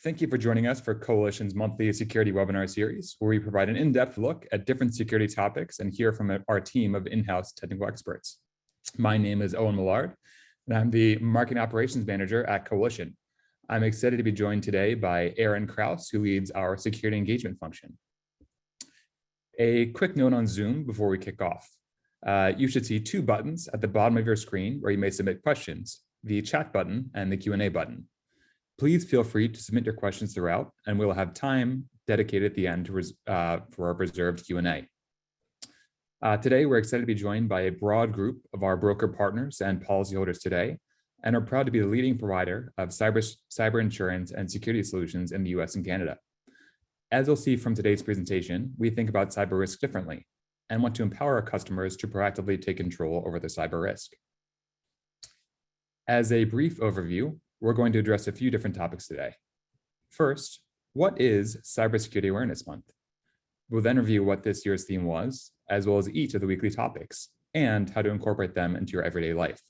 Thank you for joining us for Coalition's monthly security webinar series, where we provide an in-depth look at different security topics and hear from our team of in-house technical experts. My name is Owen Millard, and I'm the Marketing Operations Manager at Coalition. I'm excited to be joined today by Aaron Kraus, who leads our security engagement function. A quick note on Zoom before we kick off. You should see two buttons at the bottom of your screen where you may submit questions, the chat button and the Q&A button. Please feel free to submit your questions throughout, and we'll have time dedicated at the end for our reserved Q&A. Today, we're excited to be joined by a broad group of our broker partners and policyholders today, and are proud to be the leading provider of cyber insurance and security solutions in the US and Canada. As you'll see from today's presentation, we think about cyber risk differently and want to empower our customers to proactively take control over their cyber risk. As a brief overview, we're going to address a few different topics today. First, what is Cybersecurity Awareness Month? We'll then review what this year's theme was, as well as each of the weekly topics, and how to incorporate them into your everyday life.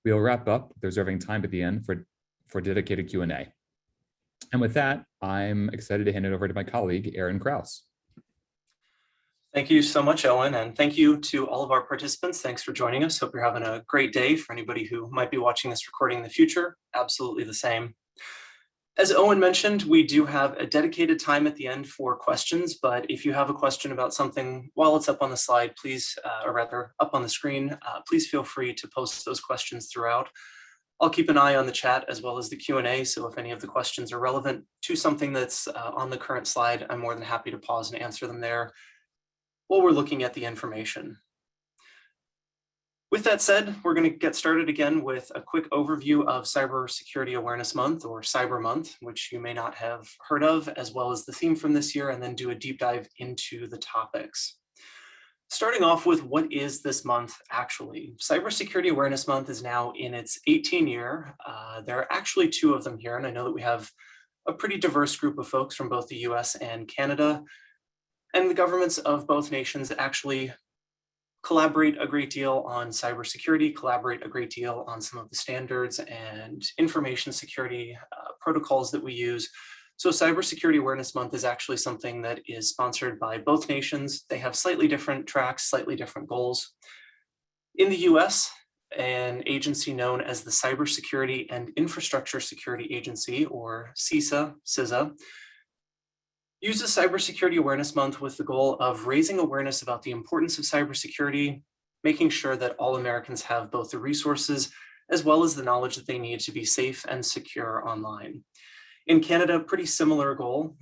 We'll wrap up reserving time at the end for dedicated Q&A. And with that, I'm excited to hand it over to my colleague, Aaron Kraus. Thank you so much, Owen, and thank you to all of our participants. Thanks for joining us. Hope you're having a great day. For anybody who might be watching this recording in the future, absolutely the same. As Owen mentioned, we do have a dedicated time at the end for questions, but if you have a question about something while it's up on the slide, please, or rather up on the screen, please feel free to post those questions throughout. I'll keep an eye on the chat as well as the Q&A, so if any of the questions are relevant to something that's on the current slide, I'm more than happy to pause and answer them there while we're looking at the information. With that said, we're going to get started again with a quick overview of Cybersecurity Awareness Month, or Cyber Month, which you may not have heard of, as well as the theme from this year, and then do a deep dive into the topics. Starting off with, what is this month actually? Cybersecurity Awareness Month is now in its 18th year. There are actually two of them here, and I know that we have a pretty diverse group of folks from both the US and Canada. And the governments of both nations actually collaborate a great deal on cybersecurity, collaborate a great deal on some of the standards and information security protocols that we use. So Cybersecurity Awareness Month is actually something that is sponsored by both nations. They have slightly different tracks, slightly different goals. In the US, an agency known as the Cybersecurity and Infrastructure Security Agency, or CISA, uses Cybersecurity Awareness Month with the goal of raising awareness about the importance of cybersecurity, making sure that all Americans have both the resources as well as the knowledge that they need to be safe and secure online. In Canada, pretty similar goal.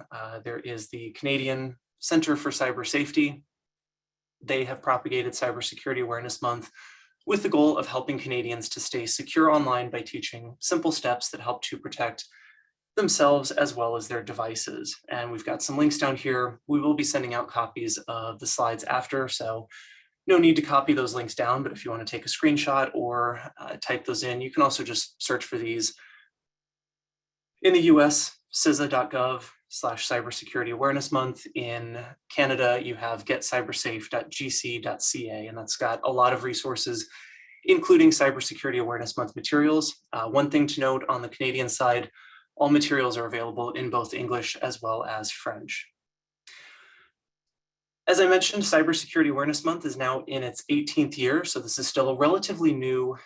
There is the Canadian Centre for Cyber Safety. They have propagated Cybersecurity Awareness Month with the goal of helping Canadians to stay secure online by teaching simple steps that help to protect themselves as well as their devices. And we've got some links down here. We will be sending out copies of the slides after, so no need to copy those links down, but if you want to take a screenshot or type those in, you can also just search for these. In the US, CISA.gov/Cybersecurity Awareness Month. In Canada, you have getcybersafe.gc.ca, and that's got a lot of resources, including Cybersecurity Awareness Month materials. One thing to note on the Canadian side, all materials are available in both English as well as French. As I mentioned, Cybersecurity Awareness Month is now in its 18th year, so this is still a relatively new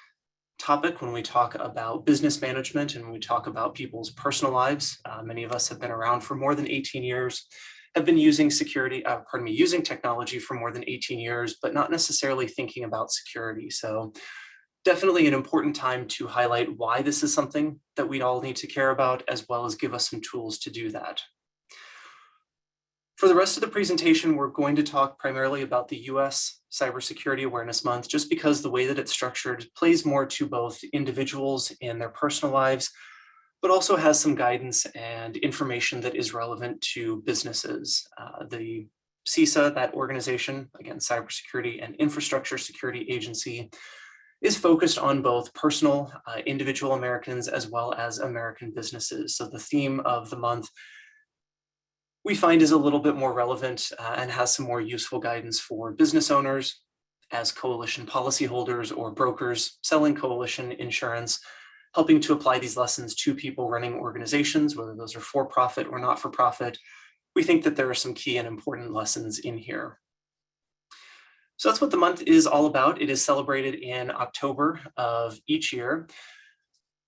topic when we talk about business management and when we talk about people's personal lives. Many of us have been around for more than 18 years, have been using using technology for more than 18 years, but not necessarily thinking about security. So definitely an important time to highlight why this is something that we all need to care about, as well as give us some tools to do that. For the rest of the presentation, we're going to talk primarily about the US Cybersecurity Awareness Month, just because the way that it's structured plays more to both individuals in their personal lives, but also has some guidance and information that is relevant to businesses. The CISA, that organization, again, Cybersecurity and Infrastructure Security Agency, is focused on both personal, individual Americans, as well as American businesses. So the theme of the month we find is a little bit more relevant and has some more useful guidance for business owners as coalition policyholders or brokers selling coalition insurance, helping to apply these lessons to people running organizations, whether those are for-profit or not-for-profit. We think that there are some key and important lessons in here. So that's what the month is all about. It is celebrated in October of each year.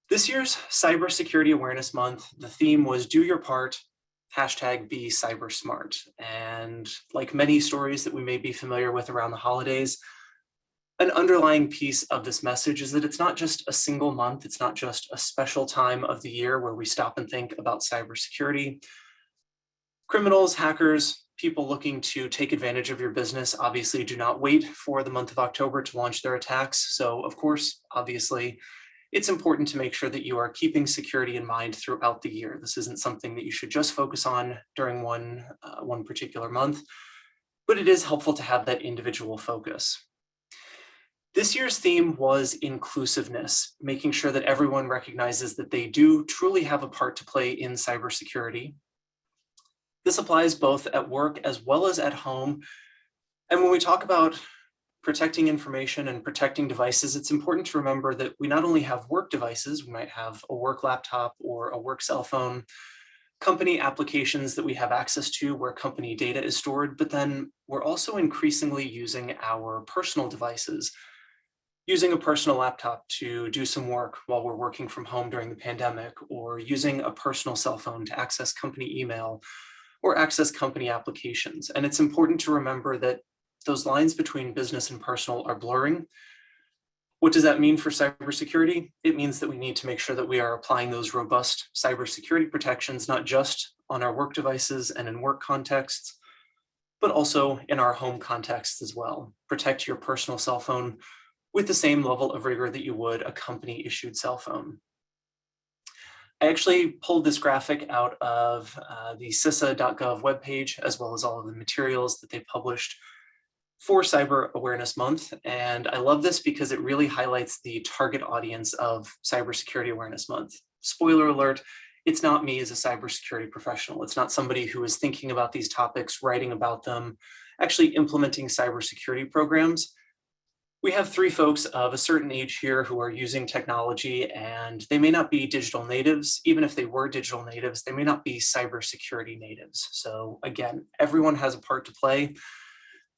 This year's Cybersecurity Awareness Month, the theme was do your part, #be cyber smart. And like many stories that we may be familiar with around the holidays, an underlying piece of this message is that it's not just a single month, it's not just a special time of the year where we stop and think about cybersecurity. Criminals, hackers, people looking to take advantage of your business obviously do not wait for the month of October to launch their attacks. So of course, obviously, it's important to make sure that you are keeping security in mind throughout the year. This isn't something that you should just focus on during one particular month, but it is helpful to have that individual focus. This year's theme was inclusiveness, making sure that everyone recognizes that they do truly have a part to play in cybersecurity. This applies both at work as well as at home. And when we talk about protecting information and protecting devices, it's important to remember that we not only have work devices, we might have a work laptop or a work cell phone, company applications that we have access to where company data is stored, but then we're also increasingly using our personal devices, using a personal laptop to do some work while we're working from home during the pandemic, or using a personal cell phone to access company email or access company applications. And it's important to remember that those lines between business and personal are blurring. What does that mean for cybersecurity? It means that we need to make sure that we are applying those robust cybersecurity protections, not just on our work devices and in work contexts, but also in our home contexts as well. Protect your personal cell phone with the same level of rigor that you would a company issued cell phone. I actually pulled this graphic out of the CISA.gov webpage, as well as all of the materials that they published for Cyber Awareness Month. And I love this because it really highlights the target audience of Cybersecurity Awareness Month. Spoiler alert, it's not me as a cybersecurity professional. It's not somebody who is thinking about these topics, writing about them, actually implementing cybersecurity programs. We have three folks of a certain age here who are using technology, and they may not be digital natives. Even if they were digital natives, they may not be cybersecurity natives. So again, everyone has a part to play.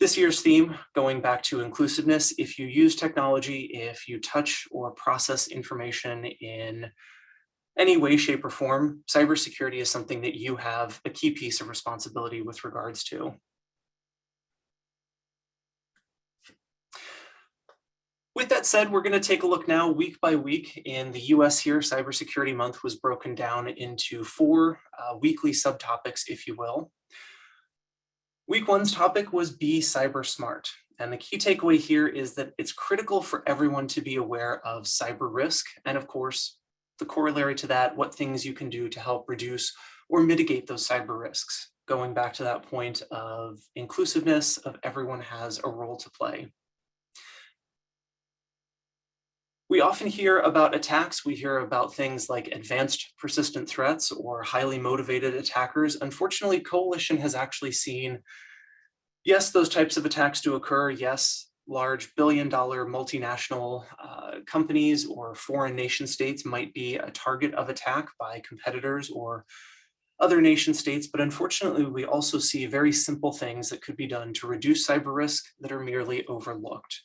This year's theme, going back to inclusiveness, if you use technology, if you touch or process information in any way, shape, or form, cybersecurity is something that you have a key piece of responsibility with regards to. With that said, we're going to take a look now week by week. In the US here, Cybersecurity Month was broken down into four weekly subtopics, if you will. Week one's topic was Be Cyber Smart. And the key takeaway here is that it's critical for everyone to be aware of cyber risk. And of course, the corollary to that, what things you can do to help reduce or mitigate those cyber risks. Going back to that point of inclusiveness, of everyone has a role to play. We often hear about attacks. We hear about things like advanced persistent threats or highly motivated attackers. Unfortunately, Coalition has actually seen, yes, those types of attacks do occur. Yes, large billion-dollar multinational companies or foreign nation states might be a target of attack by competitors or other nation states. But unfortunately, we also see very simple things that could be done to reduce cyber risk that are merely overlooked.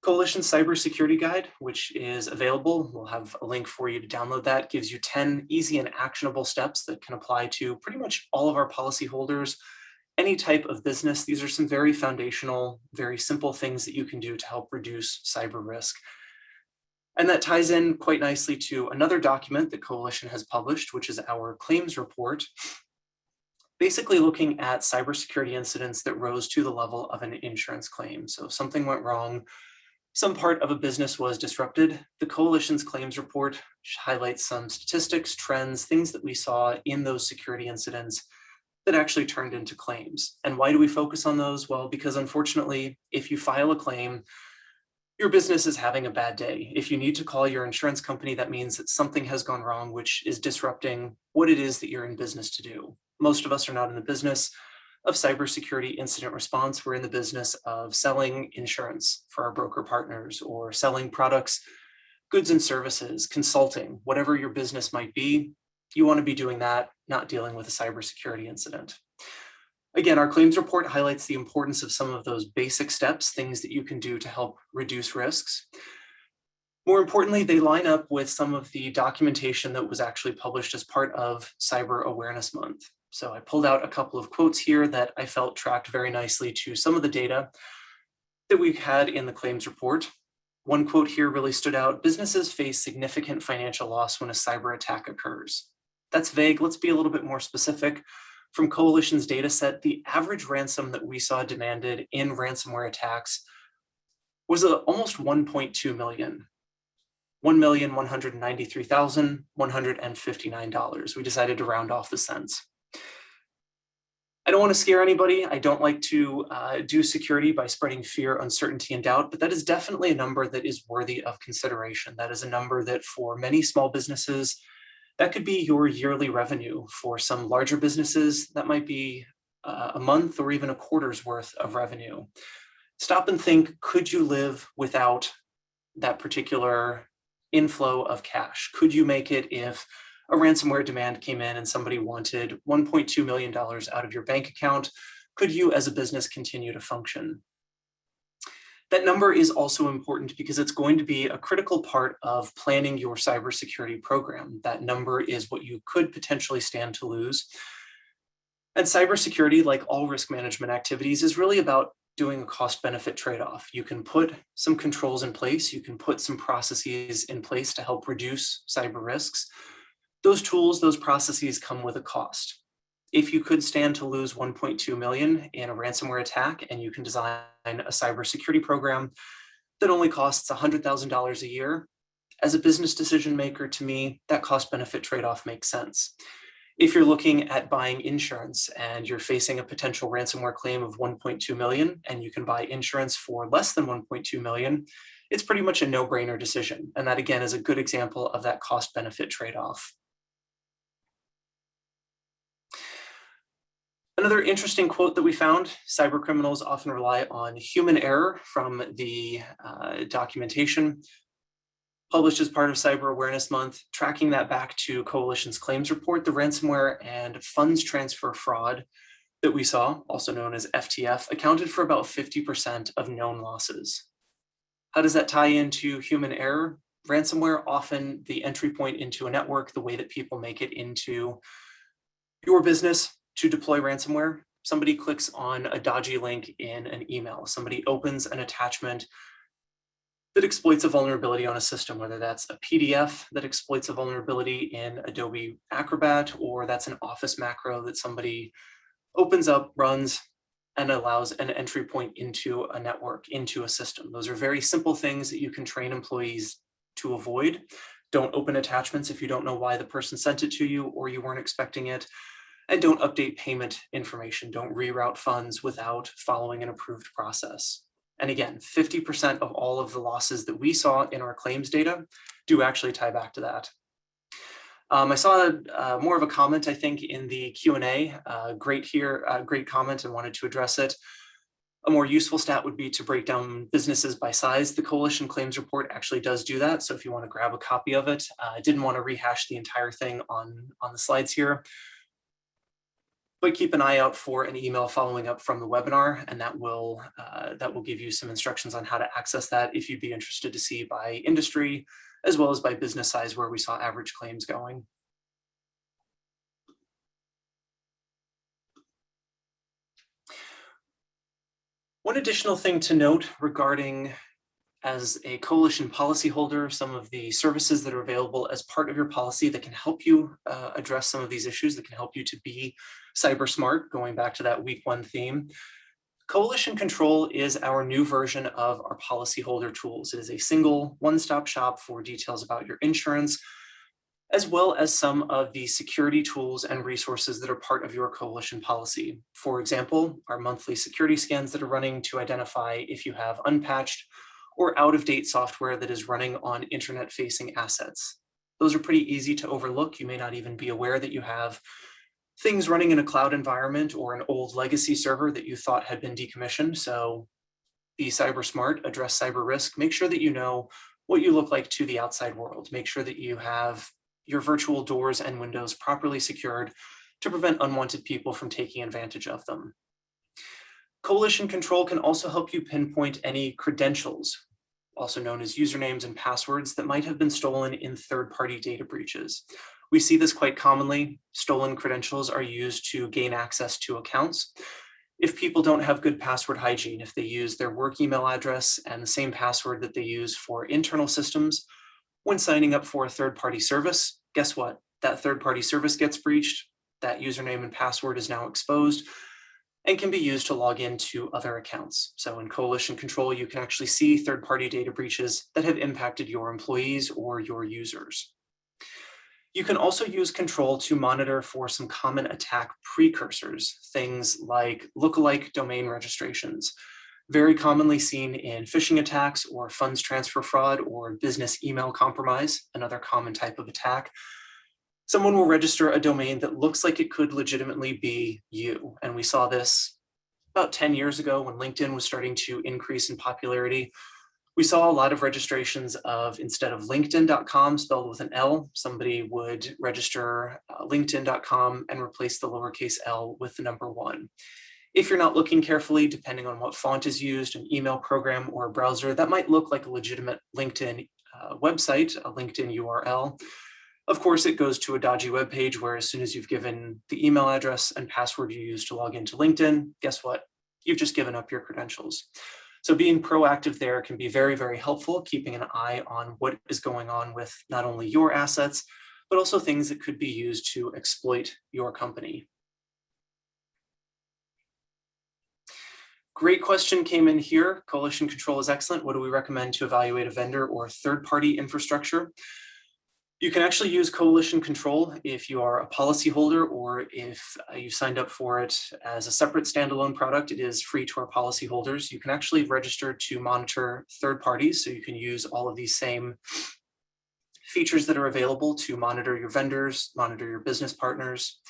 Coalition's Cybersecurity Guide, which is available, we'll have a link for you to download that, gives you 10 easy and actionable steps that can apply to pretty much all of our policyholders, any type of business. These are some very foundational, very simple things that you can do to help reduce cyber risk. And that ties in quite nicely to another document that Coalition has published, which is our claims report, basically looking at cybersecurity incidents that rose to the level of an insurance claim. So if something went wrong, some part of a business was disrupted, the Coalition's claims report highlights some statistics, trends, things that we saw in those security incidents that actually turned into claims. And why do we focus on those? Well, because unfortunately, if you file a claim, your business is having a bad day. If you need to call your insurance company, that means that something has gone wrong, which is disrupting what it is that you're in business to do. Most of us are not in the business of cybersecurity incident response. We're in the business of selling insurance for our broker partners or selling products, goods and services, consulting, whatever your business might be, you want to be doing that, not dealing with a cybersecurity incident. Again, our claims report highlights the importance of some of those basic steps, things that you can do to help reduce risks. More importantly, they line up with some of the documentation that was actually published as part of Cyber Awareness Month. So I pulled out a couple of quotes here that I felt tracked very nicely to some of the data that we had in the claims report. One quote here really stood out: businesses face significant financial loss when a cyber attack occurs. That's vague. Let's be a little bit more specific. From Coalition's data set, the average ransom that we saw demanded in ransomware attacks was almost 1.2 million. $1,193,159. We decided to round off the cents. I don't want to scare anybody. I don't like to do security by spreading fear, uncertainty, and doubt, but that is definitely a number that is worthy of consideration. That is a number that for many small businesses, that could be your yearly revenue. For some larger businesses, that might be a month or even a quarter's worth of revenue. Stop and think, could you live without that particular inflow of cash? Could you make it if a ransomware demand came in and somebody wanted $1.2 million out of your bank account? Could you as a business continue to function? That number is also important because it's going to be a critical part of planning your cybersecurity program. That number is what you could potentially stand to lose. And cybersecurity, like all risk management activities, is really about doing a cost-benefit trade-off. You can put some controls in place, you can put some processes in place to help reduce cyber risks. Those tools, those processes come with a cost. If you could stand to lose 1.2 million in a ransomware attack and you can design a cybersecurity program that only costs $100,000 a year, as a business decision maker, to me, that cost-benefit trade-off makes sense. If you're looking at buying insurance and you're facing a potential ransomware claim of 1.2 million and you can buy insurance for less than 1.2 million, it's pretty much a no-brainer decision. And that, again, is a good example of that cost-benefit trade-off. Another interesting quote that we found: cyber criminals often rely on human error from the documentation published as part of Cyber Awareness Month. Tracking that back to Coalition's claims report, the ransomware and funds transfer fraud that we saw, also known as FTF, accounted for about 50% of known losses. How does that tie into human error? Ransomware, often the entry point into a network, the way that people make it into your business to deploy ransomware. Somebody clicks on a dodgy link in an email. Somebody opens an attachment that exploits a vulnerability on a system, whether that's a PDF that exploits a vulnerability in Adobe Acrobat, or that's an Office macro that somebody opens up, runs, and allows an entry point into a network, into a system. Those are very simple things that you can train employees to avoid. Don't open attachments if you don't know why the person sent it to you or you weren't expecting it. And don't update payment information. Don't reroute funds without following an approved process. And again, 50% of all of the losses that we saw in our claims data do actually tie back to that. I saw more of a comment, I think, in the Q&A. Great comment, and wanted to address it. A more useful stat would be to break down businesses by size. The Coalition Claims Report actually does do that. So if you want to grab a copy of it, I didn't want to rehash the entire thing on the slides here. But keep an eye out for an email following up from the webinar, and that will give you some instructions on how to access that if you'd be interested to see by industry, as well as by business size, where we saw average claims going. One additional thing to note regarding, as a Coalition policyholder, some of the services that are available as part of your policy that can help you address some of these issues, that can help you to be cyber smart, going back to that week 1 theme. Coalition Control is our new version of our policyholder tools. It is a single one-stop shop for details about your insurance, as well as some of the security tools and resources that are part of your Coalition policy. For example, our monthly security scans that are running to identify if you have unpatched or out-of-date software that is running on internet-facing assets. Those are pretty easy to overlook. You may not even be aware that you have things running in a cloud environment or an old legacy server that you thought had been decommissioned. So be cyber smart, address cyber risk, make sure that you know what you look like to the outside world. Make sure that you have your virtual doors and windows properly secured to prevent unwanted people from taking advantage of them. Coalition control can also help you pinpoint any credentials, also known as usernames and passwords, that might have been stolen in third-party data breaches. We see this quite commonly. Stolen credentials are used to gain access to accounts. If people don't have good password hygiene, if they use their work email address and the same password that they use for internal systems when signing up for a third-party service, guess what? That third-party service gets breached, that username and password is now exposed, and can be used to log into other accounts. So in Coalition Control, you can actually see third-party data breaches that have impacted your employees or your users. You can also use control to monitor for some common attack precursors, things like lookalike domain registrations, very commonly seen in phishing attacks or funds transfer fraud or business email compromise, another common type of attack. Someone will register a domain that looks like it could legitimately be you. And we saw this about 10 years ago when LinkedIn was starting to increase in popularity. We saw a lot of registrations of, instead of linkedin.com spelled with an L, somebody would register linkedin.com and replace the lowercase l with the number 1. If you're not looking carefully, depending on what font is used, an email program or a browser, that might look like a legitimate LinkedIn website, a LinkedIn URL. Of course, it goes to a dodgy web page where as soon as you've given the email address and password you use to log into LinkedIn, guess what? You've just given up your credentials. So being proactive there can be very, very helpful, keeping an eye on what is going on with not only your assets, but also things that could be used to exploit your company. Great question came in here. Coalition control is excellent. What do we recommend to evaluate a vendor or third-party infrastructure? You can actually use coalition control if you are a policyholder or if you signed up for it as a separate standalone product. It is free to our policyholders. You can actually register to monitor third parties, so you can use all of these same features that are available to monitor your vendors, monitor your business partners.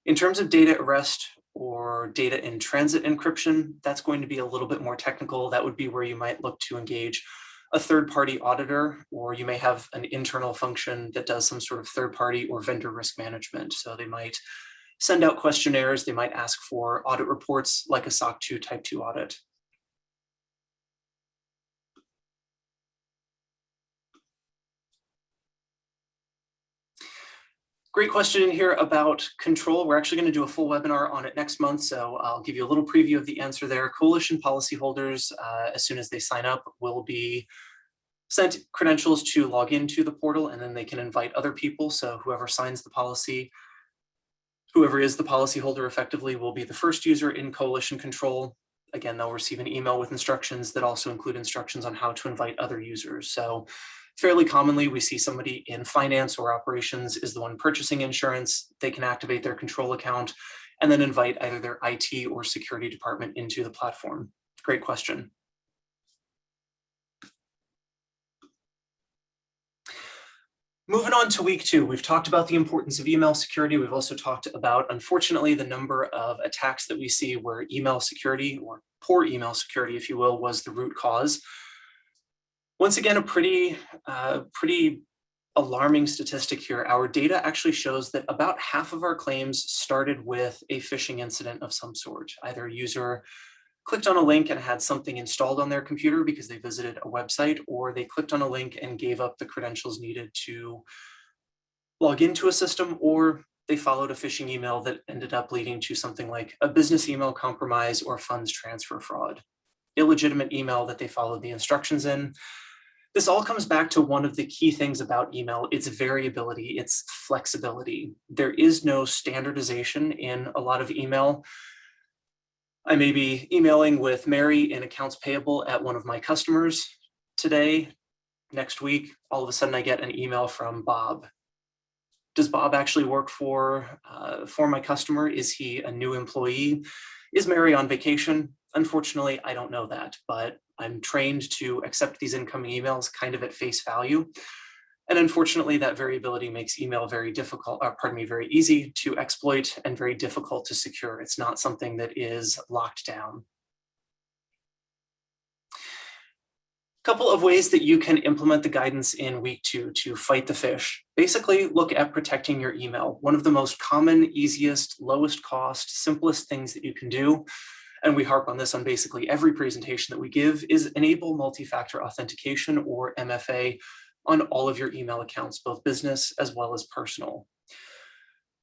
In terms of data arrest or data in transit encryption, that's going to be a little bit more technical. That would be where you might look to engage a third-party auditor, or you may have an internal function that does some sort of third-party or vendor risk management. So they might send out questionnaires, they might ask for audit reports like a SOC 2 Type 2 audit. Great question in here about control. We're actually going to do a full webinar on it next month, so I'll give you a little preview of the answer there. Coalition policyholders, as soon as they sign up, will be sent credentials to log into the portal, and then they can invite other people. So whoever signs the policy, whoever is the policyholder effectively, will be the first user in coalition control. Again, they'll receive an email with instructions that also include instructions on how to invite other users. So fairly commonly, we see somebody in finance or operations is the one purchasing insurance. They can activate their control account and then invite either their IT or security department into the platform. Great question. Moving on to week 2, we've talked about the importance of email security. We've also talked about, unfortunately, the number of attacks that we see where email security, or poor email security, if you will, was the root cause. Once again, a pretty alarming statistic here. Our data actually shows that about half of our claims started with a phishing incident of some sort. Either a user clicked on a link and had something installed on their computer because they visited a website, or they clicked on a link and gave up the credentials needed to log into a system, or they followed a phishing email that ended up leading to something like a business email compromise or funds transfer fraud. Illegitimate email that they followed the instructions in. This all comes back to one of the key things about email, its variability, its flexibility. There is no standardization in a lot of email. I may be emailing with Mary in accounts payable at one of my customers today. Next week, all of a sudden I get an email from Bob. Does Bob actually work for my customer? Is he a new employee? Is Mary on vacation? Unfortunately, I don't know that, but I'm trained to accept these incoming emails kind of at face value. And unfortunately, that variability makes email very difficult, very easy to exploit and very difficult to secure. It's not something that is locked down. Couple of ways that you can implement the guidance in week 2 to fight the phish. Basically, look at protecting your email. One of the most common, easiest, lowest cost, simplest things that you can do, and we harp on this on basically every presentation that we give, is enable multi-factor authentication, or MFA, on all of your email accounts, both business as well as personal.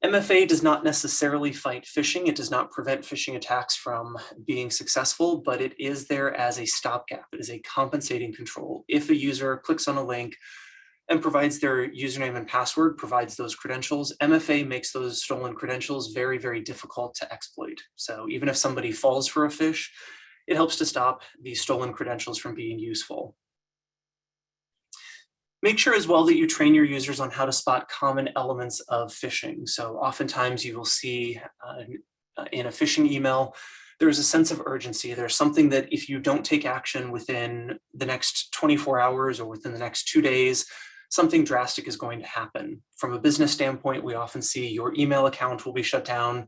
MFA does not necessarily fight phishing. It does not prevent phishing attacks from being successful, but it is there as a stopgap. It is a compensating control. If a user clicks on a link and provides their username and password, provides those credentials, MFA makes those stolen credentials very, very difficult to exploit. So even if somebody falls for a phish, it helps to stop these stolen credentials from being useful. Make sure as well that you train your users on how to spot common elements of phishing. So oftentimes you will see in a phishing email, there's a sense of urgency. There's something that if you don't take action within the next 24 hours or within the next 2 days, something drastic is going to happen. From a business standpoint, we often see your email account will be shut down.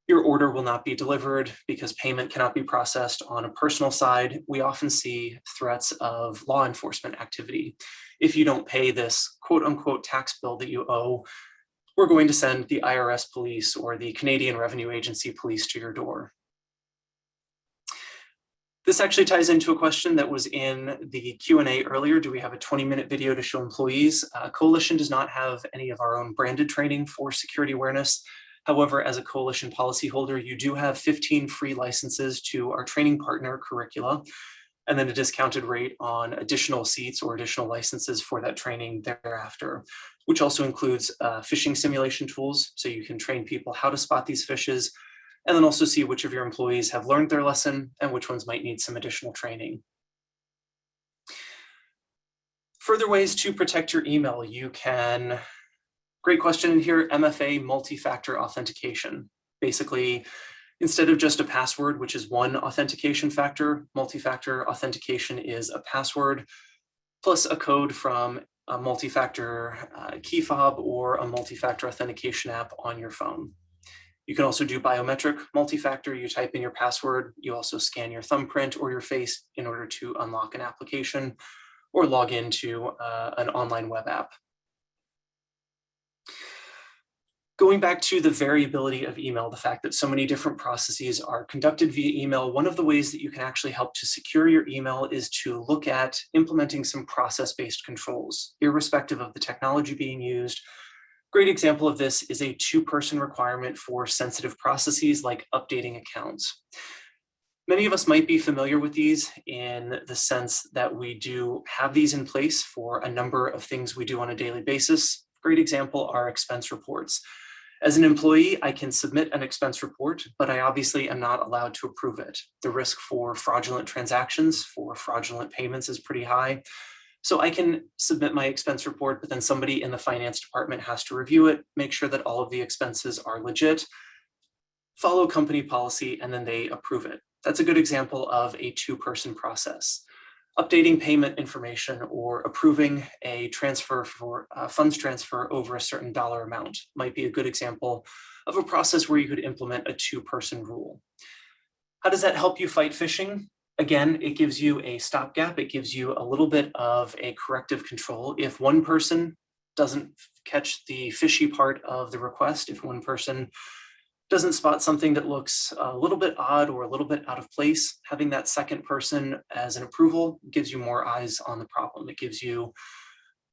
Your order will not be delivered because payment cannot be processed. On a personal side, we often see threats of law enforcement activity. If you don't pay this quote unquote tax bill that you owe, we're going to send the IRS police or the Canadian Revenue Agency police to your door. This actually ties into a question that was in the Q&A earlier. Do we have a 20-minute video to show employees? Coalition does not have any of our own branded training for security awareness. However, as a Coalition policyholder, you do have 15 free licenses to our training partner curricula, and then a discounted rate on additional seats or additional licenses for that training thereafter, which also includes phishing simulation tools, so you can train people how to spot these phishes, and then also see which of your employees have learned their lesson and which ones might need some additional training. Further ways to protect your email. You can, great question in here, MFA, multi-factor authentication. Basically, instead of just a password, which is one authentication factor, multi-factor authentication is a password plus a code from a multi-factor key fob or a multi-factor authentication app on your phone. You can also do biometric multi-factor. You type in your password. You also scan your thumbprint or your face in order to unlock an application or log into an online web app. Going back to the variability of email, the fact that so many different processes are conducted via email, one of the ways that you can actually help to secure your email is to look at implementing some process-based controls, irrespective of the technology being used. Great example of this is a 2-person requirement for sensitive processes like updating accounts. Many of us might be familiar with these in the sense that we do have these in place for a number of things we do on a daily basis. Great example are expense reports. As an employee, I can submit an expense report, but I obviously am not allowed to approve it. The risk for fraudulent transactions, for fraudulent payments is pretty high. So I can submit my expense report, but then somebody in the finance department has to review it, make sure that all of the expenses are legit, follow company policy, and then they approve it. That's a good example of a 2-person process. Updating payment information or approving a transfer for funds transfer over a certain dollar amount might be a good example of a process where you could implement a 2-person rule. How does that help you fight phishing? Again, it gives you a stopgap. It gives you a little bit of a corrective control. If one person doesn't catch the fishy part of the request, if one person doesn't spot something that looks a little bit odd or a little bit out of place, having that second person as an approval gives you more eyes on the problem. It gives you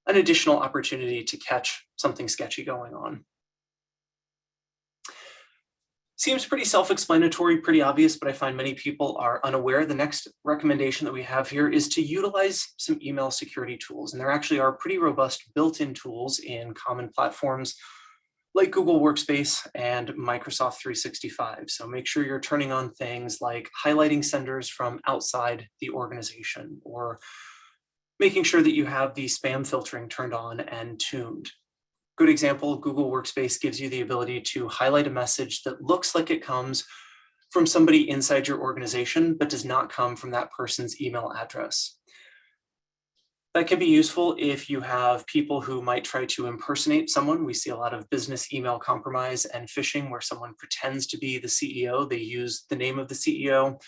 an additional opportunity to catch something sketchy going on. Seems pretty self-explanatory, pretty obvious, but I find many people are unaware. The next recommendation that we have here is to utilize some email security tools. And there actually are pretty robust built-in tools in common platforms like Google Workspace and Microsoft 365. So make sure you're turning on things like highlighting senders from outside the organization, or making sure that you have the spam filtering turned on and tuned. Good example, Google Workspace gives you the ability to highlight a message that looks like it comes from somebody inside your organization, but does not come from that person's email address. That can be useful if you have people who might try to impersonate someone. We see a lot of business email compromise and phishing where someone pretends to be the CEO. They use the name of the CEO,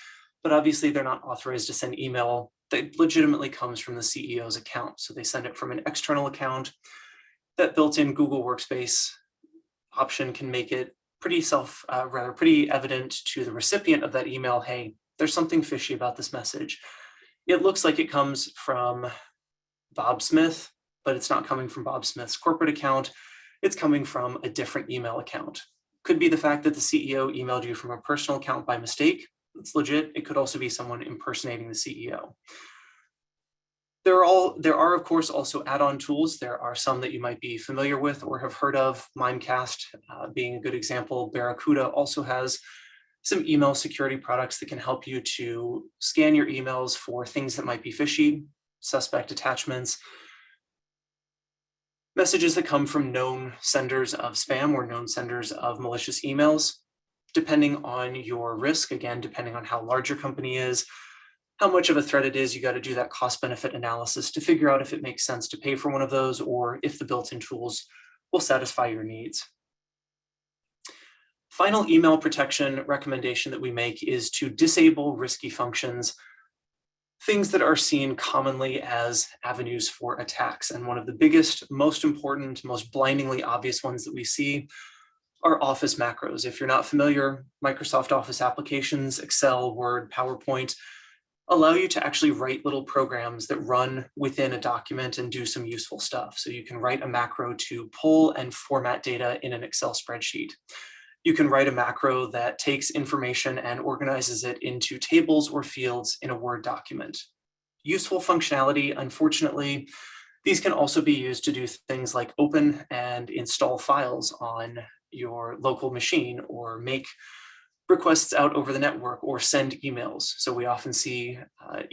but obviously they're not authorized to send email that legitimately comes from the CEO's account. So they send it from an external account. That built-in Google Workspace option can make it pretty evident to the recipient of that email, hey, there's something fishy about this message. It looks like it comes from Bob Smith, but it's not coming from Bob Smith's corporate account. It's coming from a different email account. Could be the fact that the CEO emailed you from a personal account by mistake. It's legit. It could also be someone impersonating the CEO. There are, of course, also add-on tools. There are some that you might be familiar with or have heard of, Mimecast being a good example. Barracuda also has some email security products that can help you to scan your emails for things that might be fishy, suspect attachments, messages that come from known senders of spam or known senders of malicious emails. Depending on your risk, again, depending on how large your company is, how much of a threat it is, you got to do that cost-benefit analysis to figure out if it makes sense to pay for one of those or if the built-in tools will satisfy your needs. Final email protection recommendation that we make is to disable risky functions, things that are seen commonly as avenues for attacks. And one of the biggest, most important, most blindingly obvious ones that we see are Office macros. If you're not familiar, Microsoft Office applications, Excel, Word, PowerPoint, allow you to actually write little programs that run within a document and do some useful stuff. So you can write a macro to pull and format data in an Excel spreadsheet. You can write a macro that takes information and organizes it into tables or fields in a Word document. Useful functionality. Unfortunately, these can also be used to do things like open and install files on your local machine or make requests out over the network or send emails. So we often see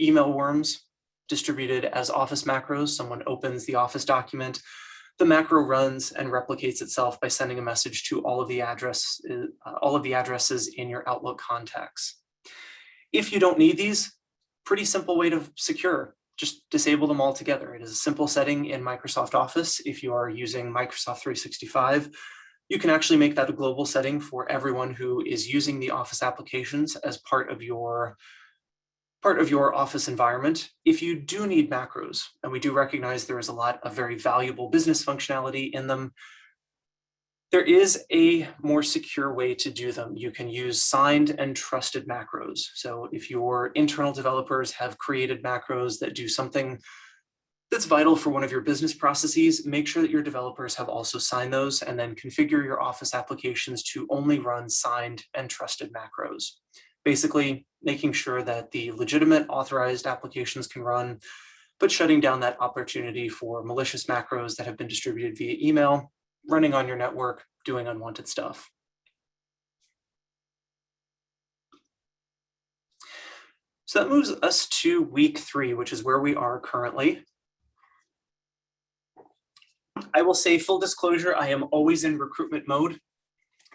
email worms distributed as Office macros. Someone opens the Office document, the macro runs and replicates itself by sending a message to all of the addresses in your Outlook contacts. If you don't need these, pretty simple way to secure, just disable them altogether. It is a simple setting in Microsoft Office. If you are using Microsoft 365, you can actually make that a global setting for everyone who is using the Office applications as part of your Office environment. If you do need macros, and we do recognize there is a lot of very valuable business functionality in them, there is a more secure way to do them. You can use signed and trusted macros. So if your internal developers have created macros that do something that's vital for one of your business processes, make sure that your developers have also signed those and then configure your Office applications to only run signed and trusted macros. Basically, making sure that the legitimate authorized applications can run, but shutting down that opportunity for malicious macros that have been distributed via email, running on your network, doing unwanted stuff. So that moves us to week 3, which is where we are currently. I will say, full disclosure, I am always in recruitment mode.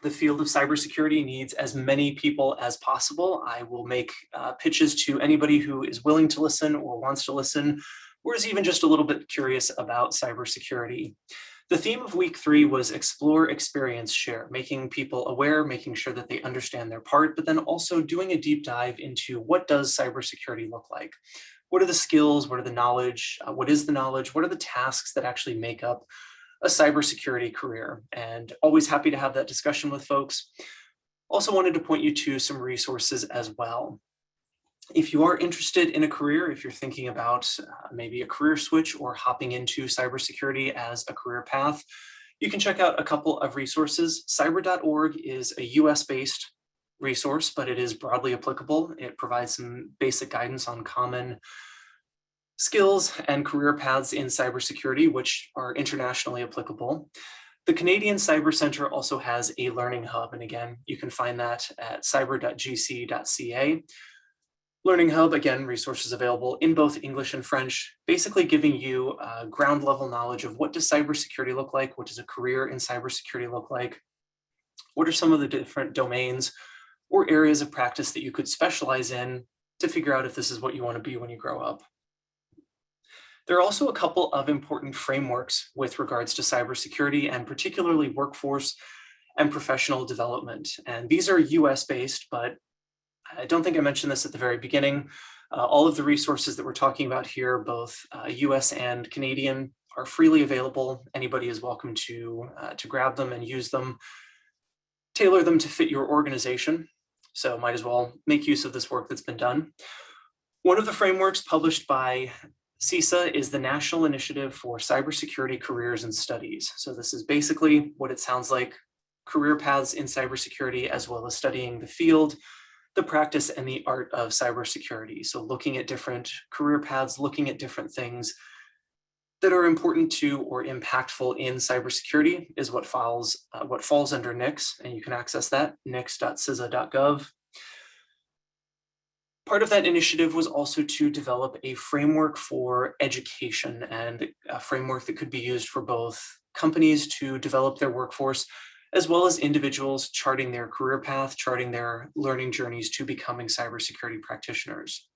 The field of cybersecurity needs as many people as possible. I will make pitches to anybody who is willing to listen or wants to listen, or is even just a little bit curious about cybersecurity. The theme of week 3 was explore, experience, share, making people aware, making sure that they understand their part, but then also doing a deep dive into what does cybersecurity look like? What are the skills? What are the knowledge? What is the knowledge? What are the tasks that actually make up a cybersecurity career? And always happy to have that discussion with folks. Also wanted to point you to some resources as well. If you are interested in a career, if you're thinking about maybe a career switch or hopping into cybersecurity as a career path, you can check out a couple of resources. Cyber.org is a US-based resource, but it is broadly applicable. It provides some basic guidance on common skills and career paths in cybersecurity, which are internationally applicable. The Canadian Cyber Center also has a learning hub, and again, you can find that at cyber.gc.ca. Learning Hub, again, resources available in both English and French, basically giving you ground level knowledge of what does cybersecurity look like, what does a career in cybersecurity look like, what are some of the different domains or areas of practice that you could specialize in to figure out if this is what you want to be when you grow up. There are also a couple of important frameworks with regards to cybersecurity and particularly workforce and professional development. And these are US-based, but I don't think I mentioned this at the very beginning. All of the resources that we're talking about here, both US and Canadian, are freely available. Anybody is welcome to grab them and use them, tailor them to fit your organization. So might as well make use of this work that's been done. One of the frameworks published by CISA is the National Initiative for Cybersecurity Careers and Studies. So this is basically what it sounds like: career paths in cybersecurity, as well as studying the field, the practice, and the art of cybersecurity. So looking at different career paths, looking at different things that are important to or impactful in cybersecurity is what falls under NICS, and you can access that, nics.cisa.gov. Part of that initiative was also to develop a framework for education, and a framework that could be used for both companies to develop their workforce, as well as individuals charting their career path, charting their learning journeys to becoming cybersecurity practitioners.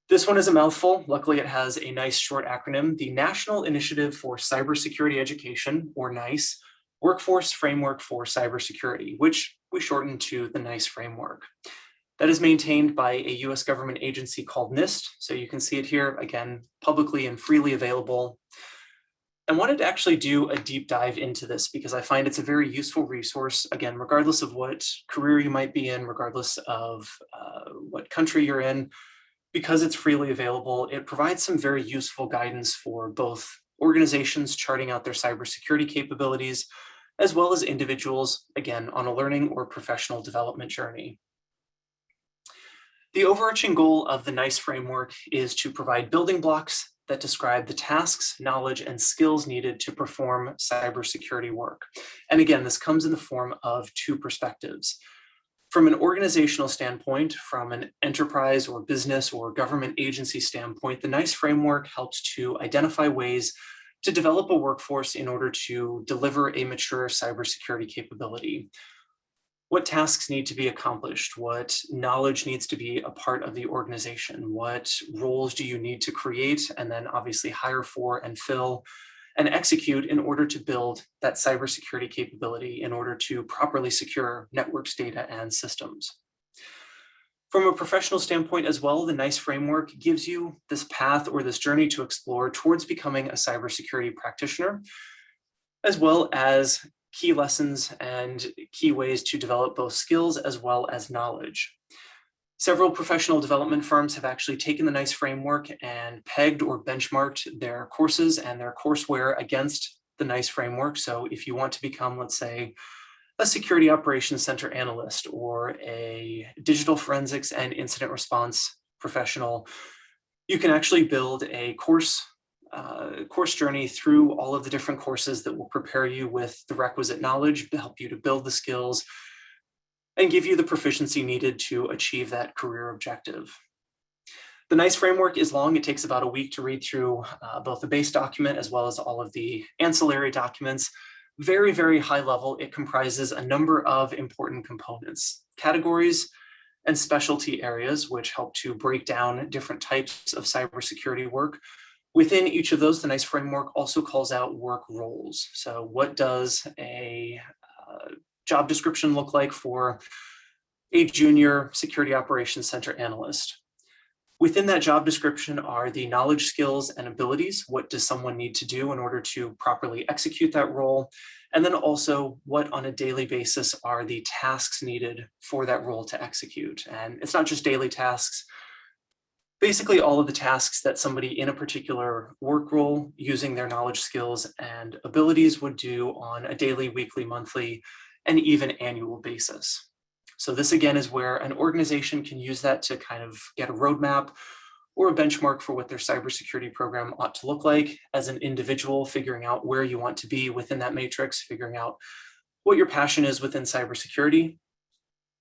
This one is a mouthful. Luckily, it has a nice short acronym: the National Initiative for Cybersecurity Education, or NICE, Workforce Framework for Cybersecurity, which we shorten to the NICE framework. That is maintained by a US government agency called NIST. So you can see it here, again, publicly and freely available. I wanted to actually do a deep dive into this because I find it's a very useful resource, again, regardless of what career you might be in, regardless of what country you're in. Because it's freely available, it provides some very useful guidance for both organizations charting out their cybersecurity capabilities, as well as individuals, again, on a learning or professional development journey. The overarching goal of the NICE framework is to provide building blocks that describe the tasks, knowledge, and skills needed to perform cybersecurity work. And again, this comes in the form of two perspectives. From an organizational standpoint, from an enterprise or business or government agency standpoint, the NICE framework helps to identify ways to develop a workforce in order to deliver a mature cybersecurity capability. What tasks need to be accomplished? What knowledge needs to be a part of the organization? What roles do you need to create and then obviously hire for and fill and execute in order to build that cybersecurity capability, in order to properly secure networks, data, and systems? From a professional standpoint as well, the NICE framework gives you this path or this journey to explore towards becoming a cybersecurity practitioner, as well as key lessons and key ways to develop both skills as well as knowledge. Several professional development firms have actually taken the NICE framework and pegged or benchmarked their courses and their courseware against the NICE framework. So if you want to become, let's say, a security operations center analyst or a digital forensics and incident response professional, you can actually build a course journey through all of the different courses that will prepare you with the requisite knowledge to help you to build the skills and give you the proficiency needed to achieve that career objective. The NICE framework is long. It takes about a week to read through both the base document as well as all of the ancillary documents. Very, very high level. It comprises a number of important components, categories, and specialty areas, which help to break down different types of cybersecurity work. Within each of those, the NICE framework also calls out work roles. So what does a job description look like for a junior security operations center analyst? Within that job description are the knowledge, skills, and abilities. What does someone need to do in order to properly execute that role? And then also, what on a daily basis are the tasks needed for that role to execute? And it's not just daily tasks. Basically, all of the tasks that somebody in a particular work role using their knowledge, skills, and abilities would do on a daily, weekly, monthly, and even annual basis. So this again is where an organization can use that to kind of get a roadmap or a benchmark for what their cybersecurity program ought to look like. As an individual, figuring out where you want to be within that matrix, figuring out what your passion is within cybersecurity.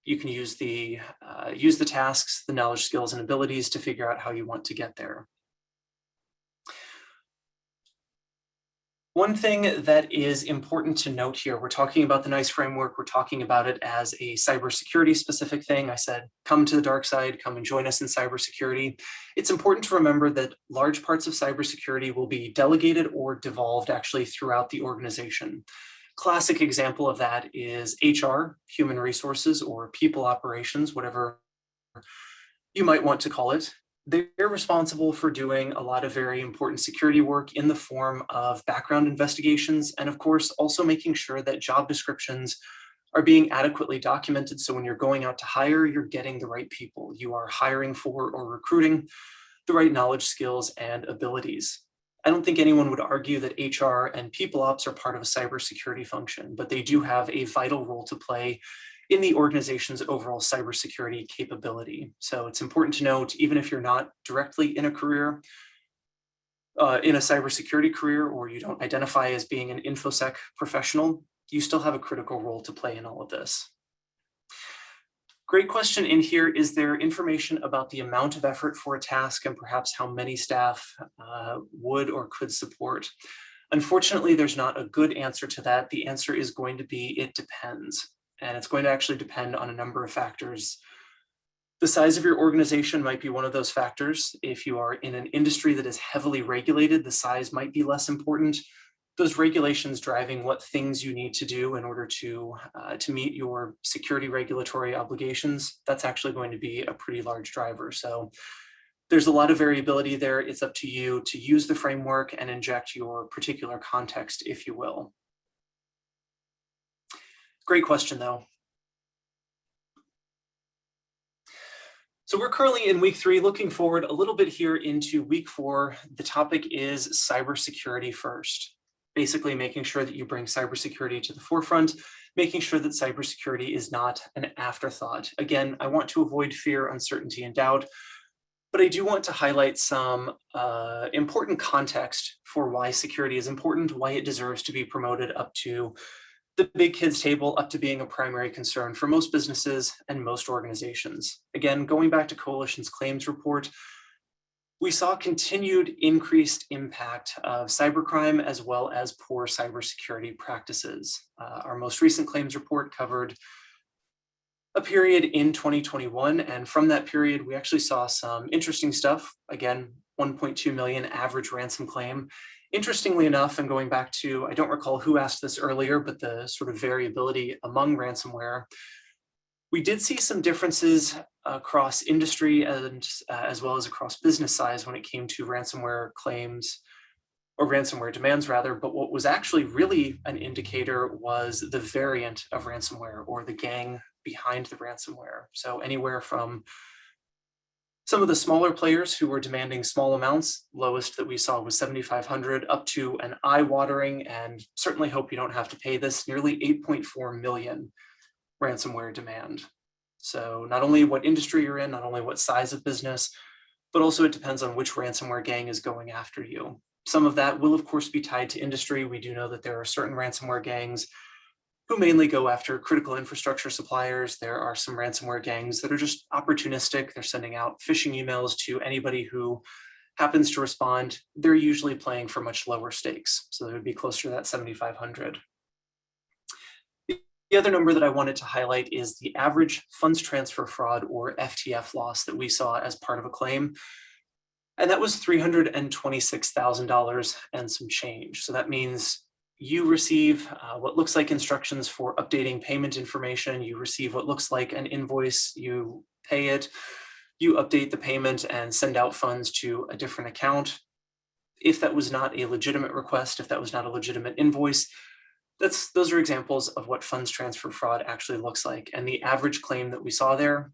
You can use the tasks, the knowledge, skills, and abilities to figure out how you want to get there. One thing that is important to note here, we're talking about the NICE framework, we're talking about it as a cybersecurity specific thing. I said, come to the dark side, come and join us in cybersecurity. It's important to remember that large parts of cybersecurity will be delegated or devolved actually throughout the organization. Classic example of that is HR, human resources, or people operations, whatever you might want to call it. They're responsible for doing a lot of very important security work in the form of background investigations, and of course, also making sure that job descriptions are being adequately documented. So when you're going out to hire, you're getting the right people. You are hiring for or recruiting the right knowledge, skills, and abilities. I don't think anyone would argue that HR and people ops are part of a cybersecurity function, but they do have a vital role to play in the organization's overall cybersecurity capability. So it's important to note, even if you're not directly in a career, in a cybersecurity career, or you don't identify as being an InfoSec professional, you still have a critical role to play in all of this. Great question in here. Is there information about the amount of effort for a task and perhaps how many staff would or could support? Unfortunately, there's not a good answer to that. The answer is going to be, it depends. And it's going to actually depend on a number of factors. The size of your organization might be one of those factors. If you are in an industry that is heavily regulated, the size might be less important. Those regulations driving what things you need to do in order to meet your security regulatory obligations, that's actually going to be a pretty large driver. So there's a lot of variability there. It's up to you to use the framework and inject your particular context, if you will. Great question, though. So we're currently in week 3, looking forward a little bit here into week 4. The topic is cybersecurity first. Basically making sure that you bring cybersecurity to the forefront, making sure that cybersecurity is not an afterthought. Again, I want to avoid fear, uncertainty, and doubt, but I do want to highlight some important context for why security is important, why it deserves to be promoted up to the big kids table, up to being a primary concern for most businesses and most organizations. Again, going back to Coalition's claims report, we saw continued increased impact of cybercrime as well as poor cybersecurity practices. Our most recent claims report covered a period in 2021, and from that period, we actually saw some interesting stuff. Again, 1.2 million average ransom claim. Interestingly enough, and going back to, I don't recall who asked this earlier, but the sort of variability among ransomware, we did see some differences across industry and as well as across business size when it came to ransomware claims, or ransomware demands rather. But what was actually really an indicator was the variant of ransomware, or the gang behind the ransomware. So anywhere from some of the smaller players who were demanding small amounts, lowest that we saw was 7,500, up to an eye-watering, and certainly hope you don't have to pay this, nearly 8.4 million ransomware demand. So not only what industry you're in, not only what size of business, but also it depends on which ransomware gang is going after you. Some of that will of course be tied to industry. We do know that there are certain ransomware gangs who mainly go after critical infrastructure suppliers. There are some ransomware gangs that are just opportunistic. They're sending out phishing emails to anybody who happens to respond. They're usually playing for much lower stakes. So they would be closer to that 7,500. The other number that I wanted to highlight is the average funds transfer fraud, or FTF loss, that we saw as part of a claim. And that was $326,000 and some change. So that means you receive what looks like instructions for updating payment information. You receive what looks like an invoice. You pay it. You update the payment and send out funds to a different account. If that was not a legitimate request, if that was not a legitimate invoice, those are examples of what funds transfer fraud actually looks like. And the average claim that we saw there,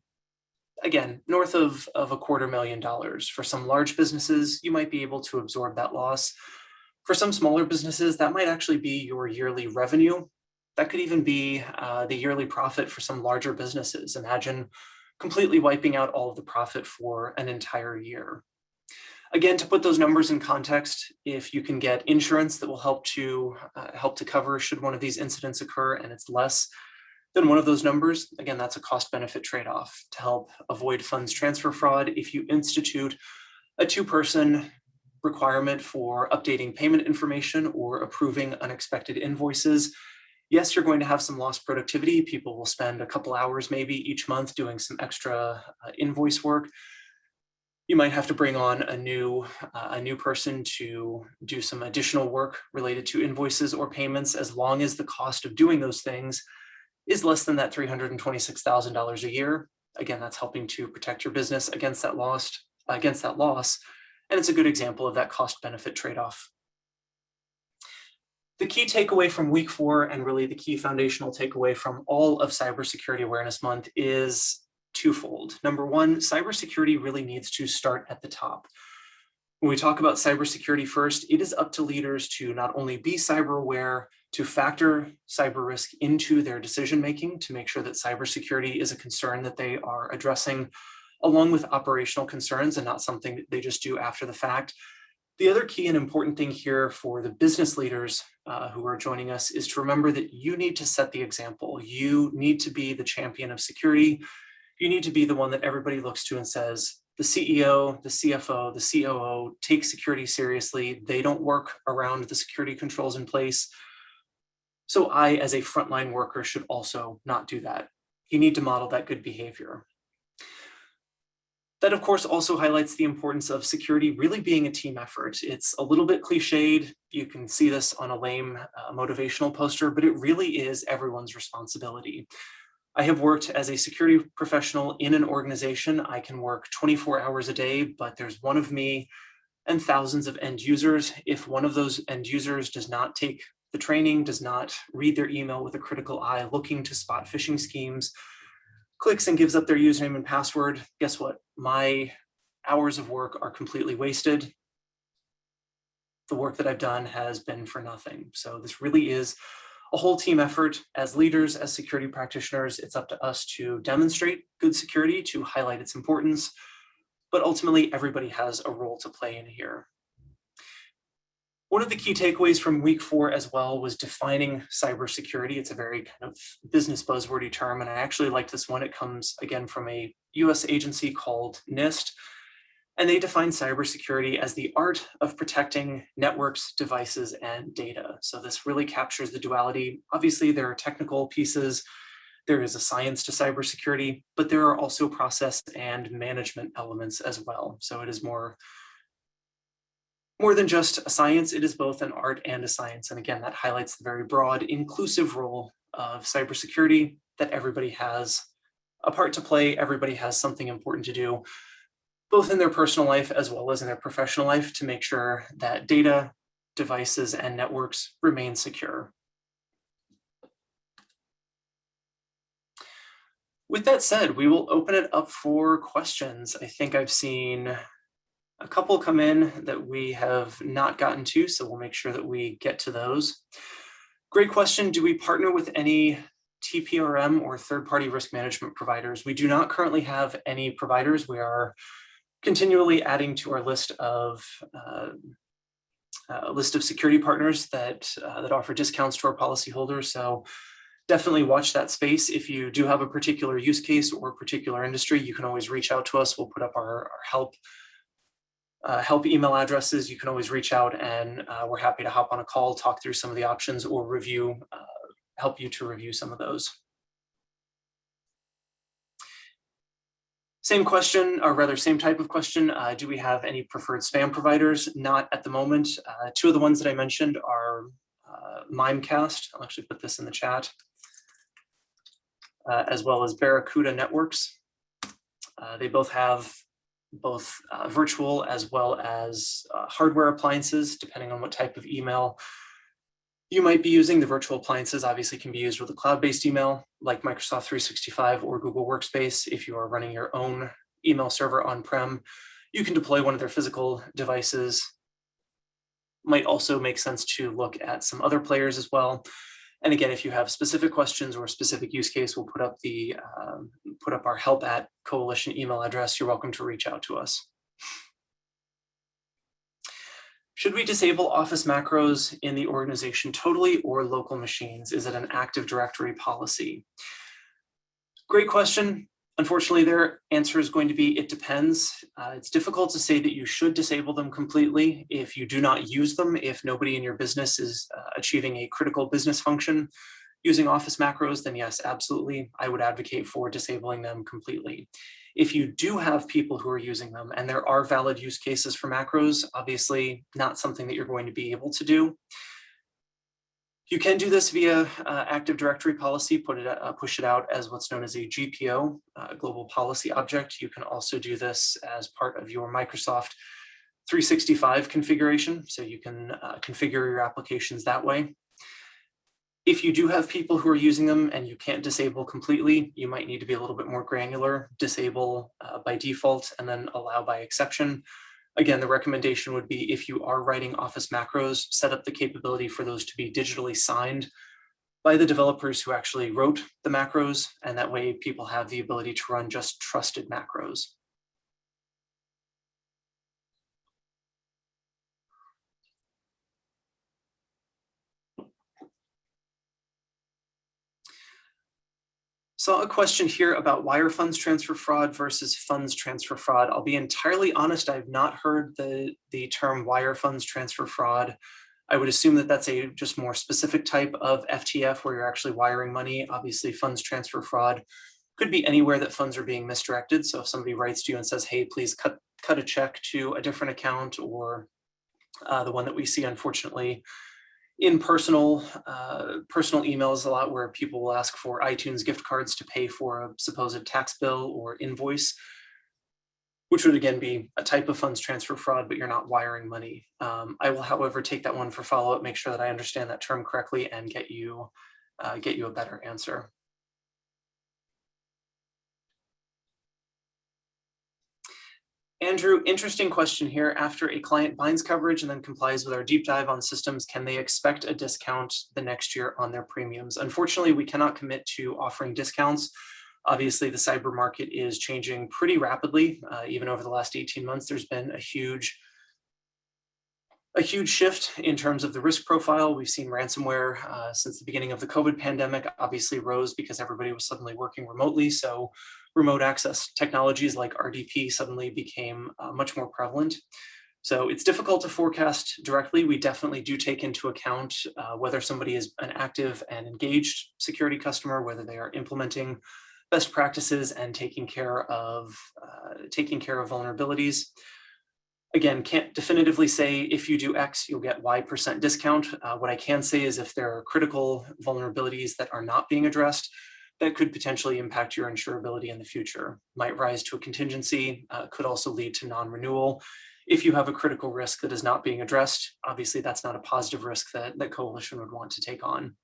again, north of $250,000. For some large businesses, you might be able to absorb that loss. For some smaller businesses, that might actually be your yearly revenue. That could even be the yearly profit for some larger businesses. Imagine completely wiping out all of the profit for an entire year. Again, to put those numbers in context, if you can get insurance that will help to cover should one of these incidents occur, and it's less than one of those numbers, again, that's a cost-benefit trade-off to help avoid funds transfer fraud. If you institute a 2-person requirement for updating payment information or approving unexpected invoices, yes, you're going to have some lost productivity. People will spend a couple hours maybe each month doing some extra invoice work. You might have to bring on a new person to do some additional work related to invoices or payments, as long as the cost of doing those things is less than that $326,000 a year. Again, that's helping to protect your business against that lost loss. And it's a good example of that cost-benefit trade-off. The key takeaway from week 4, and really the key foundational takeaway from all of Cybersecurity Awareness Month, is twofold. Number one, cybersecurity really needs to start at the top. When we talk about cybersecurity first, it is up to leaders to not only be cyber aware, to factor cyber risk into their decision-making to make sure that cybersecurity is a concern that they are addressing, along with operational concerns and not something that they just do after the fact. The other key and important thing here for the business leaders who are joining us is to remember that you need to set the example. You need to be the champion of security. You need to be the one that everybody looks to and says, the CEO, the CFO, the COO take security seriously. They don't work around the security controls in place. So I, as a frontline worker, should also not do that. You need to model that good behavior. That, of course, also highlights the importance of security really being a team effort. It's a little bit cliched. You can see this on a lame motivational poster, but it really is everyone's responsibility. I have worked as a security professional in an organization. I can work 24 hours a day, but there's one of me and thousands of end users. If one of those end users does not take the training, does not read their email with a critical eye, looking to spot phishing schemes, clicks and gives up their username and password, guess what? My hours of work are completely wasted. The work that I've done has been for nothing. So this really is a whole team effort. As leaders, as security practitioners, it's up to us to demonstrate good security, to highlight its importance, but ultimately everybody has a role to play in here. One of the key takeaways from week 4 as well was defining cybersecurity. It's a very kind of business buzzwordy term, and I actually like this one. It comes again from a US agency called NIST, and they define cybersecurity as the art of protecting networks, devices, and data. So this really captures the duality. Obviously, there are technical pieces. There is a science to cybersecurity, but there are also process and management elements as well. So it is more than just a science. It is both an art and a science. And again, that highlights the very broad, inclusive role of cybersecurity, that everybody has a part to play. Everybody has something important to do, both in their personal life as well as in their professional life, to make sure that data, devices, and networks remain secure. With that said, we will open it up for questions. I think I've seen a couple come in that we have not gotten to, so we'll make sure that we get to those. Great question. Do we partner with any TPRM or third-party risk management providers? We do not currently have any providers. We are continually adding to our list of security partners that offer discounts to our policyholders. So definitely watch that space. If you do have a particular use case or a particular industry, you can always reach out to us. We'll put up our help email addresses. You can always reach out, and we're happy to hop on a call, talk through some of the options, or help you to review some of those. Same question, or rather same type of question. Do we have any preferred spam providers? Not at the moment. 2 of the ones that I mentioned are Mimecast. I'll actually put this in the chat, as well as Barracuda Networks. They both have virtual as well as hardware appliances, depending on what type of email you might be using. The virtual appliances obviously can be used with a cloud-based email like Microsoft 365 or Google Workspace. If you are running your own email server on-prem, you can deploy one of their physical devices. Might also make sense to look at some other players as well. And again, if you have specific questions or a specific use case, we'll put up our help@coalition email address. You're welcome to reach out to us. Should we disable Office macros in the organization totally or local machines? Is it an Active Directory policy? Great question. Unfortunately, their answer is going to be, it depends. It's difficult to say that you should disable them completely if you do not use them, if nobody in your business is achieving a critical business function using Office macros, then yes, absolutely. I would advocate for disabling them completely. If you do have people who are using them and there are valid use cases for macros, obviously not something that you're going to be able to do. You can do this via Active Directory policy, push it out as what's known as a GPO, Global Policy Object. You can also do this as part of your Microsoft 365 configuration, so you can configure your applications that way. If you do have people who are using them and you can't disable completely, you might need to be a little bit more granular, disable by default and then allow by exception. Again, the recommendation would be if you are writing Office macros, set up the capability for those to be digitally signed by the developers who actually wrote the macros, and that way people have the ability to run just trusted macros. So a question here about wire funds transfer fraud versus funds transfer fraud. I'll be entirely honest, I've not heard the term wire funds transfer fraud. I would assume that that's a just more specific type of FTF where you're actually wiring money. Obviously, funds transfer fraud could be anywhere that funds are being misdirected. So if somebody writes to you and says, hey, please cut a check to a different account, or the one that we see, unfortunately, in personal emails a lot, where people will ask for iTunes gift cards to pay for a supposed tax bill or invoice, which would again be a type of funds transfer fraud, but you're not wiring money. I will, however, take that one for follow-up, make sure that I understand that term correctly, and get you a better answer. Andrew, interesting question here. After a client binds coverage and then complies with our deep dive on systems, can they expect a discount the next year on their premiums? Unfortunately, we cannot commit to offering discounts. Obviously, the cyber market is changing pretty rapidly. Even over the last 18 months, there's been a huge shift in terms of the risk profile. We've seen ransomware since the beginning of the COVID pandemic obviously rose because everybody was suddenly working remotely. So remote access technologies like RDP suddenly became much more prevalent. So it's difficult to forecast directly. We definitely do take into account whether somebody is an active and engaged security customer, whether they are implementing best practices and taking care of vulnerabilities. Again, can't definitively say if you do X, you'll get Y% discount. What I can say is if there are critical vulnerabilities that are not being addressed, that could potentially impact your insurability in the future. Might rise to a contingency, could also lead to non-renewal. If you have a critical risk that is not being addressed, obviously that's not a positive risk that Coalition would want to take on.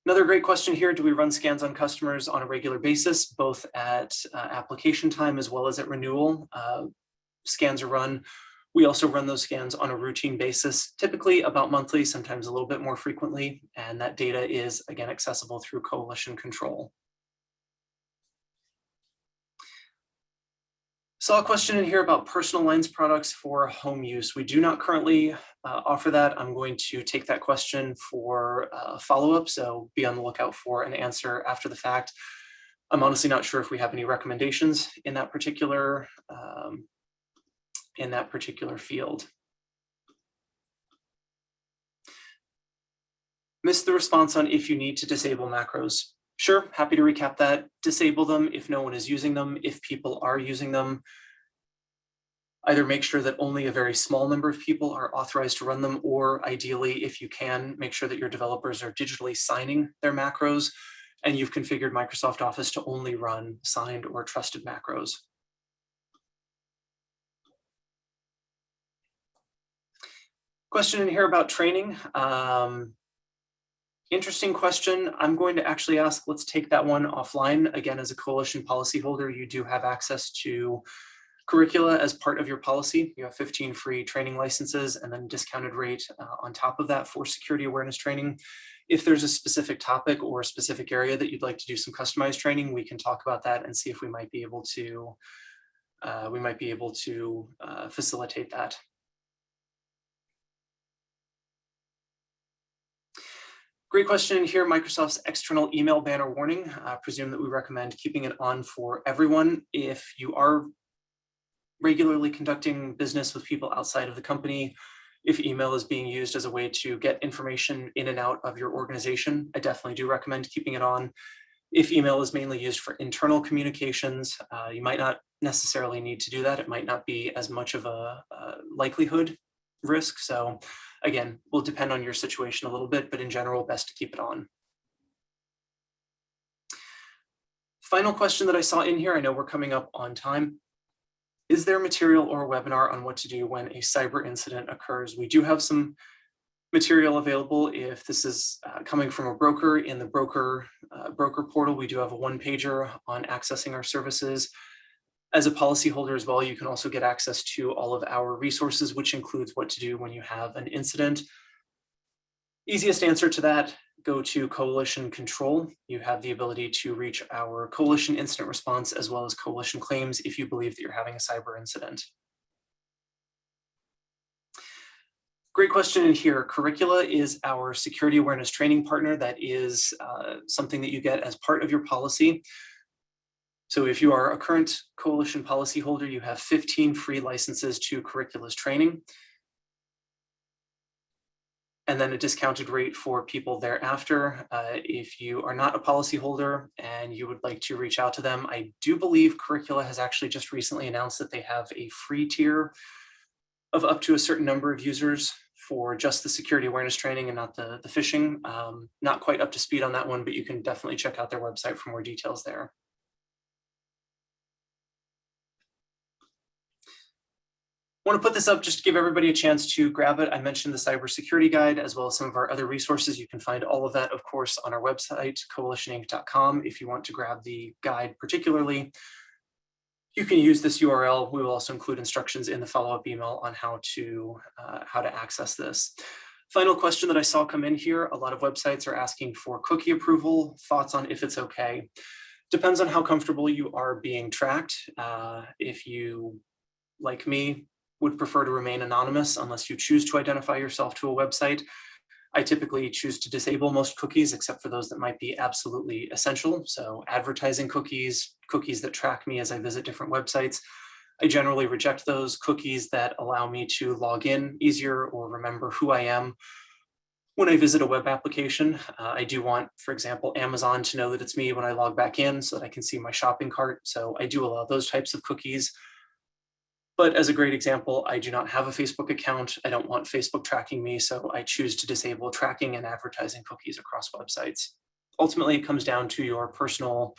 Another great question here, do we run scans on customers on a regular basis, both at application time as well as at renewal? Scans are run. We also run those scans on a routine basis, typically about monthly, sometimes a little bit more frequently, and that data is, again, accessible through Coalition control. Saw a question in here about personal lines products for home use. We do not currently offer that. I'm going to take that question for follow-up, so be on the lookout for an answer after the fact. I'm honestly not sure if we have any recommendations in that particular field. Missed the response on if you need to disable macros. Sure, happy to recap that. Disable them if no one is using them. If people are using them, either make sure that only a very small number of people are authorized to run them, or ideally, if you can, make sure that your developers are digitally signing their macros and you've configured Microsoft Office to only run signed or trusted macros. Question in here about training. Interesting question. I'm going to actually ask, let's take that one offline. Again, as a Coalition policyholder, you do have access to curricula as part of your policy. You have 15 free training licenses and then discounted rate on top of that for security awareness training. If there's a specific topic or a specific area that you'd like to do some customized training, we can talk about that and see if we might be able to facilitate that. Great question here. Microsoft's external email banner warning. I presume that we recommend keeping it on for everyone. If you are regularly conducting business with people outside of the company, if email is being used as a way to get information in and out of your organization, I definitely do recommend keeping it on. If email is mainly used for internal communications, you might not necessarily need to do that. It might not be as much of a likelihood risk. So again, will depend on your situation a little bit, but in general, best to keep it on. Final question that I saw in here, I know we're coming up on time. Is there material or a webinar on what to do when a cyber incident occurs? We do have some material available. If this is coming from a broker, in the broker portal, we do have a one-pager on accessing our services. As a policyholder as well, you can also get access to all of our resources, which includes what to do when you have an incident. Easiest answer to that, go to Coalition Control. You have the ability to reach our Coalition Incident Response as well as Coalition Claims if you believe that you're having a cyber incident. Great question in here. Curricula is our security awareness training partner. That is something that you get as part of your policy. So if you are a current Coalition policyholder, you have 15 free licenses to Curricula's training. And then a discounted rate for people thereafter. If you are not a policyholder and you would like to reach out to them, I do believe Curricula has actually just recently announced that they have a free tier of up to a certain number of users for just the security awareness training and not the phishing. Not quite up to speed on that one, but you can definitely check out their website for more details there. Want to put this up just to give everybody a chance to grab it. I mentioned the cybersecurity guide as well as some of our other resources. You can find all of that, of course, on our website, coalitioninc.com. If you want to grab the guide particularly, you can use this URL. We will also include instructions in the follow-up email on how to access this. Final question that I saw come in here, a lot of websites are asking for cookie approval, thoughts on if it's okay. Depends on how comfortable you are being tracked. If you, like me, would prefer to remain anonymous unless you choose to identify yourself to a website, I typically choose to disable most cookies except for those that might be absolutely essential. So advertising cookies, cookies that track me as I visit different websites. I generally reject those. Cookies that allow me to log in easier or remember who I am when I visit a web application. I do want, for example, Amazon to know that it's me when I log back in so that I can see my shopping cart. So I do allow those types of cookies. But as a great example, I do not have a Facebook account. I don't want Facebook tracking me, so I choose to disable tracking and advertising cookies across websites. Ultimately, it comes down to your personal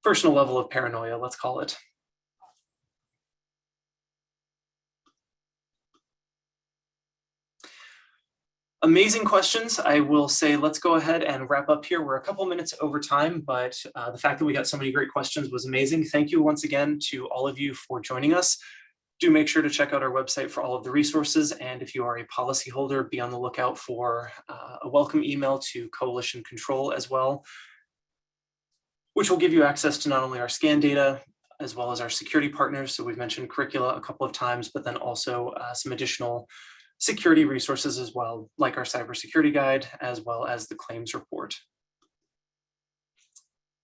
level of paranoia, let's call it. Amazing questions. I will say, let's go ahead and wrap up here. We're a couple minutes over time, but the fact that we got so many great questions was amazing. Thank you once again to all of you for joining us. Do make sure to check out our website for all of the resources. And if you are a policyholder, be on the lookout for a welcome email to Coalition Control as well, which will give you access to not only our scan data, as well as our security partners. So we've mentioned Curricula a couple of times, but then also some additional security resources as well, like our cybersecurity guide, as well as the claims report.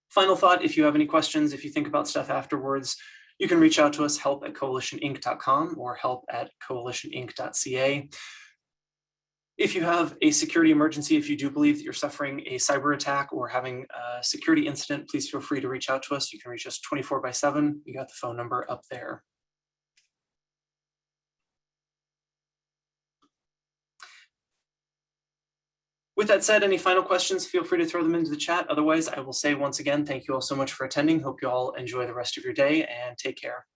Final thought, if you have any questions, if you think about stuff afterwards, you can reach out to us, help@coalitioninc.com or help@coalitioninc.ca. If you have a security emergency, if you do believe that you're suffering a cyber attack or having a security incident, please feel free to reach out to us. You can reach us 24/7. You got the phone number up there. With that said, any final questions, feel free to throw them into the chat. Otherwise, I will say once again, thank you all so much for attending. Hope you all enjoy the rest of your day and take care.